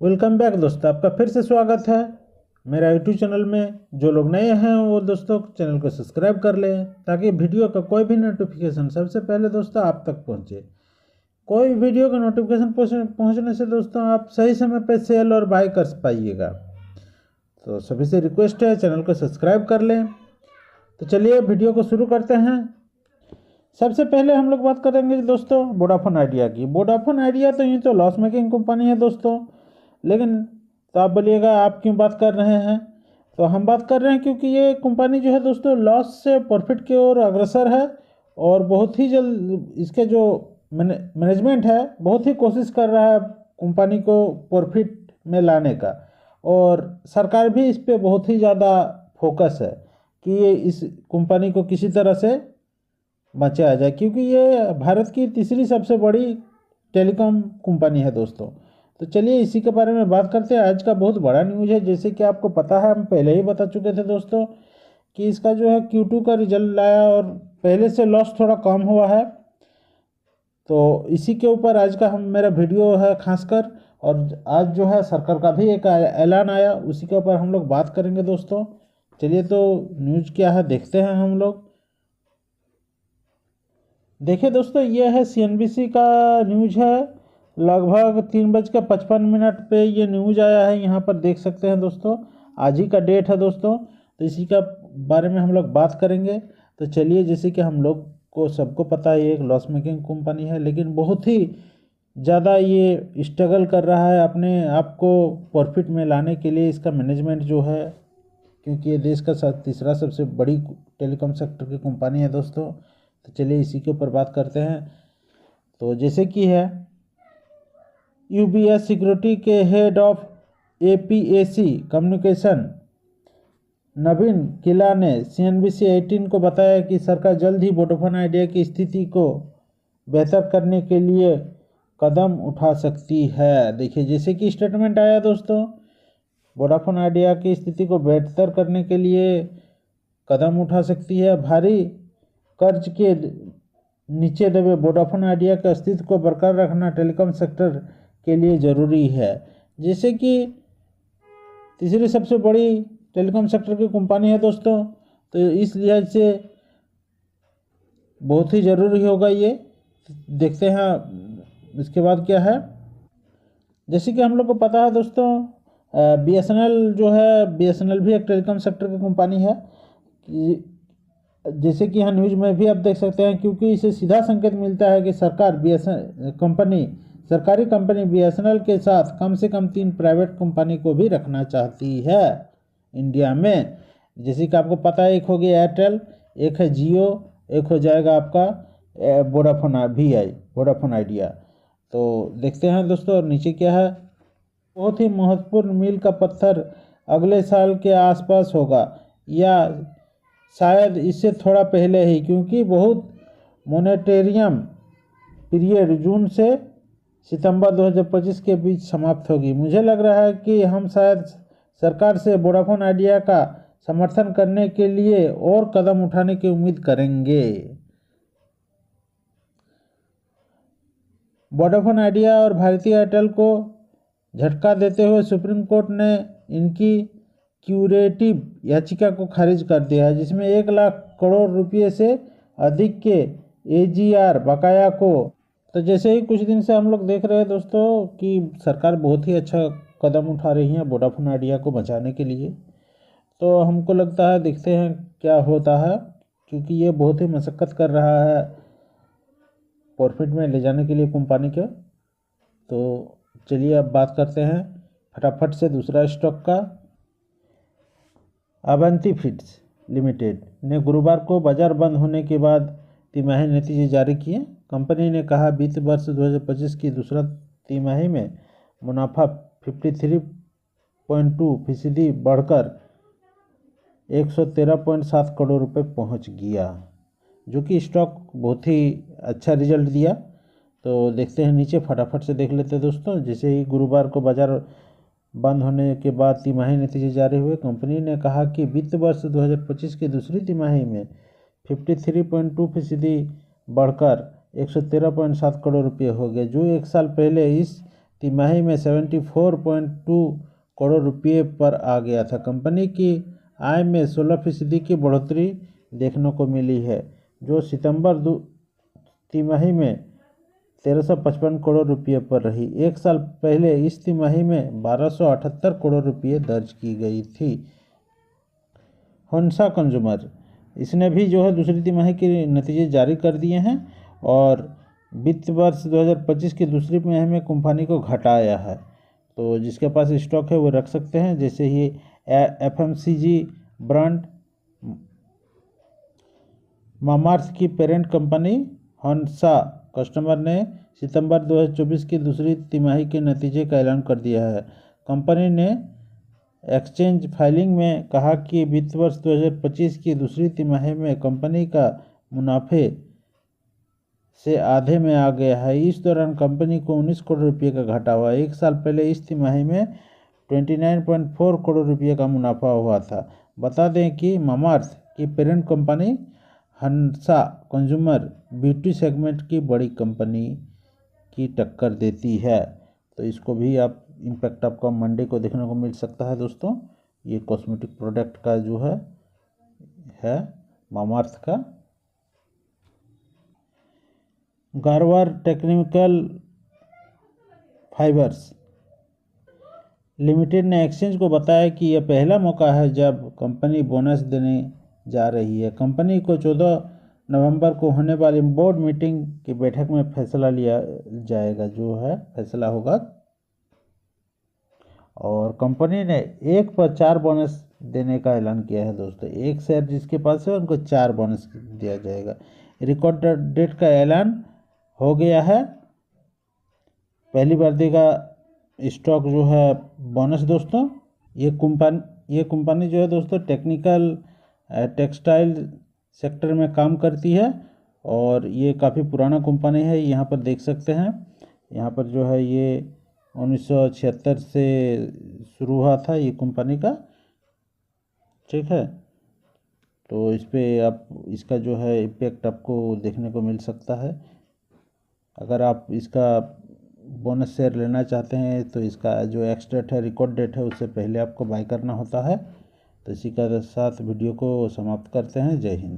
Welcome back दोस्तों, आपका फिर से स्वागत है मेरा यूट्यूब चैनल में। जो लोग नए हैं वो दोस्तों चैनल को सब्सक्राइब कर लें ताकि वीडियो का कोई भी नोटिफिकेशन सबसे पहले दोस्तों आप तक पहुंचे। कोई भी वीडियो का नोटिफिकेशन पहुंचने से दोस्तों आप सही समय पर सेल और बाय कर पाइएगा। तो सभी से रिक्वेस्ट है चैनल को सब्सक्राइब कर लें। तो चलिए वीडियो को शुरू करते हैं। सबसे पहले हम लोग बात करेंगे दोस्तों वोडाफोन आइडिया की। वोडाफोन आइडिया तो यूँ तो लॉस मेकिंग कंपनी है दोस्तों, लेकिन तो आप बोलिएगा आप क्यों बात कर रहे हैं। तो हम बात कर रहे हैं क्योंकि ये कंपनी जो है दोस्तों लॉस से प्रॉफिट की ओर अग्रसर है और बहुत ही जल्द इसके जो मैनेजमेंट है बहुत ही कोशिश कर रहा है कंपनी को प्रॉफिट में लाने का, और सरकार भी इस पे बहुत ही ज़्यादा फोकस है कि ये इस कंपनी को किसी तरह से बचाया जाए, क्योंकि ये भारत की तीसरी सबसे बड़ी टेलीकॉम कंपनी है दोस्तों। तो चलिए इसी के बारे में बात करते हैं। आज का बहुत बड़ा न्यूज़ है, जैसे कि आपको पता है हम पहले ही बता चुके थे दोस्तों कि इसका जो है Q2 का रिजल्ट आया और पहले से लॉस थोड़ा कम हुआ है। तो इसी के ऊपर आज का हम मेरा वीडियो है खासकर, और आज जो है सरकार का भी एक ऐलान आया, उसी के ऊपर हम लोग बात करेंगे दोस्तों। चलिए तो न्यूज़ क्या है देखते हैं हम लोग। देखिए दोस्तों ये है CNBC का न्यूज़ है, लगभग 3:55 पे ये न्यूज़ आया है। यहाँ पर देख सकते हैं दोस्तों, आज ही का डेट है दोस्तों। तो इसी का बारे में हम लोग बात करेंगे। तो चलिए, जैसे कि हम लोग को सबको पता है ये एक लॉस मेकिंग कंपनी है, लेकिन बहुत ही ज़्यादा ये स्ट्रगल कर रहा है अपने आप को प्रॉफिट में लाने के लिए। इसका मैनेजमेंट जो है, क्योंकि ये देश का तीसरा सबसे बड़ी टेलीकॉम सेक्टर की कंपनी है दोस्तों। तो चलिए इसी के ऊपर बात करते हैं। तो जैसे कि है UBS सिक्योरिटी के हेड ऑफ APAC कम्युनिकेशन नवीन किला ने CNBC 18 को बताया कि सरकार जल्द ही वोडाफोन आइडिया की स्थिति को बेहतर करने के लिए कदम उठा सकती है। देखिए जैसे कि स्टेटमेंट आया दोस्तों, वोडाफोन आइडिया की स्थिति को बेहतर करने के लिए कदम उठा सकती है। भारी कर्ज के नीचे दबे वोडाफोन आइडिया के अस्तित्व को बरकरार रखना टेलीकॉम सेक्टर के लिए ज़रूरी है। जैसे कि तीसरी सबसे बड़ी टेलीकॉम सेक्टर की कंपनी है दोस्तों, तो इस लिहाज से बहुत ही ज़रूरी होगा ये। देखते हैं इसके बाद क्या है। जैसे कि हम लोग को पता है दोस्तों BSNL जो है, BSNL भी एक टेलीकॉम सेक्टर की कंपनी है। जैसे कि यहाँ न्यूज़ में भी आप देख सकते हैं, क्योंकि इसे सीधा संकेत मिलता है कि सरकारी कंपनी BSNL के साथ कम से कम 3 प्राइवेट कंपनी को भी रखना चाहती है इंडिया में। जैसे कि आपको पता है, एक हो गया एयरटेल, एक है जियो, एक हो जाएगा आपका वोडाफोन आइडिया। तो देखते हैं दोस्तों और नीचे क्या है। बहुत ही महत्वपूर्ण मील का पत्थर अगले साल के आसपास होगा, या शायद इससे थोड़ा पहले ही, क्योंकि बहुत मॉनेटेरियम पीरियड जून से सितंबर 2025 के बीच समाप्त होगी। मुझे लग रहा है कि हम शायद सरकार से वोडाफोन आइडिया का समर्थन करने के लिए और कदम उठाने की उम्मीद करेंगे। वोडाफोन आइडिया और भारतीय एयरटेल को झटका देते हुए सुप्रीम कोर्ट ने इनकी क्यूरेटिव याचिका को खारिज कर दिया है, जिसमें 1 लाख करोड़ रुपये से अधिक के AGR बकाया को। तो जैसे ही कुछ दिन से हम लोग देख रहे हैं दोस्तों कि सरकार बहुत ही अच्छा कदम उठा रही है वोडाफोन आइडिया को बचाने के लिए। तो हमको लगता है देखते हैं क्या होता है, क्योंकि ये बहुत ही मशक्क़त कर रहा है प्रॉफिट में ले जाने के लिए कंपनी के। तो चलिए अब बात करते हैं फटाफट से दूसरा स्टॉक का। अवंती फीड्स लिमिटेड ने गुरुवार को बाजार बंद होने के बाद तिमाही नतीजे जारी किए। कंपनी ने कहा वित्त वर्ष 2025 की दूसरा तिमाही में मुनाफा 53.2% बढ़कर 113.7 करोड़ रुपए पहुंच गया, जो कि स्टॉक बहुत ही अच्छा रिजल्ट दिया। तो देखते हैं नीचे, फटाफट से देख लेते हैं दोस्तों। जैसे ही गुरुवार को बाजार बंद होने के बाद तिमाही नतीजे जारी हुए, कंपनी ने कहा कि वित्त वर्ष 2025 की दूसरी तिमाही में 53.2% बढ़कर 113.7 करोड़ रुपये हो गए, जो एक साल पहले इस तिमाही में 74.2 करोड़ रुपये पर आ गया था। कंपनी की आय में 16% की बढ़ोतरी देखने को मिली है, जो सितंबर तिमाही में 1355 करोड़ रुपये पर रही। एक साल पहले इस तिमाही में 1278 करोड़ रुपये दर्ज की गई थी। होन्सा कंज्यूमर, इसने भी जो है दूसरी तिमाही के नतीजे जारी कर दिए हैं और वित्त वर्ष 2025 की दूसरी तिमाही में कंपनी को घटाया है। तो जिसके पास स्टॉक है वो रख सकते हैं। जैसे ही एफएमसीजी ब्रांड मामार्थ की पेरेंट कंपनी होन्सा कस्टमर ने सितंबर 2024 की दूसरी तिमाही के नतीजे का ऐलान कर दिया है। कंपनी ने एक्सचेंज फाइलिंग में कहा कि वित्त वर्ष 2025 की दूसरी तिमाही में कंपनी का मुनाफे से आधे में आ गया है। इस दौरान कंपनी को 19 करोड़ रुपये का घाटा हुआ। एक साल पहले इस तिमाही में 29.4 करोड़ रुपये का मुनाफा हुआ था। बता दें कि मामार्थ की पेरेंट कंपनी हंसा कंज्यूमर ब्यूटी सेगमेंट की बड़ी कंपनी की टक्कर देती है। तो इसको भी आप इम्पैक्ट आपका मंडे को देखने को मिल सकता है दोस्तों। ये कॉस्मेटिक प्रोडक्ट का जो है मामार्थ का। गारवार टेक्निकल फाइबर्स लिमिटेड ने एक्सचेंज को बताया कि यह पहला मौका है जब कंपनी बोनस देने जा रही है। कंपनी को 14 नवंबर को होने वाली बोर्ड मीटिंग की बैठक में फैसला लिया जाएगा, जो है फैसला होगा। और कंपनी ने 1 पर 4 बोनस देने का ऐलान किया है दोस्तों। एक शेयर जिसके पास है उनको 4 बोनस दिया जाएगा। रिकॉर्ड डेट का ऐलान हो गया है। पहली बार देगा स्टॉक जो है बोनस दोस्तों। ये कंपनी जो है दोस्तों टेक्निकल टेक्सटाइल सेक्टर में काम करती है और ये काफ़ी पुराना कंपनी है। यहाँ पर देख सकते हैं, यहाँ पर जो है ये 1976 से शुरू हुआ था ये कंपनी का, ठीक है। तो इस पर आप इसका जो है इम्पैक्ट आपको देखने को मिल सकता है। अगर आप इसका बोनस शेयर लेना चाहते हैं तो इसका जो एक्स डेट है, रिकॉर्ड डेट है, उससे पहले आपको बाय करना होता है। तो इसी के साथ वीडियो को समाप्त करते हैं। जय हिंद।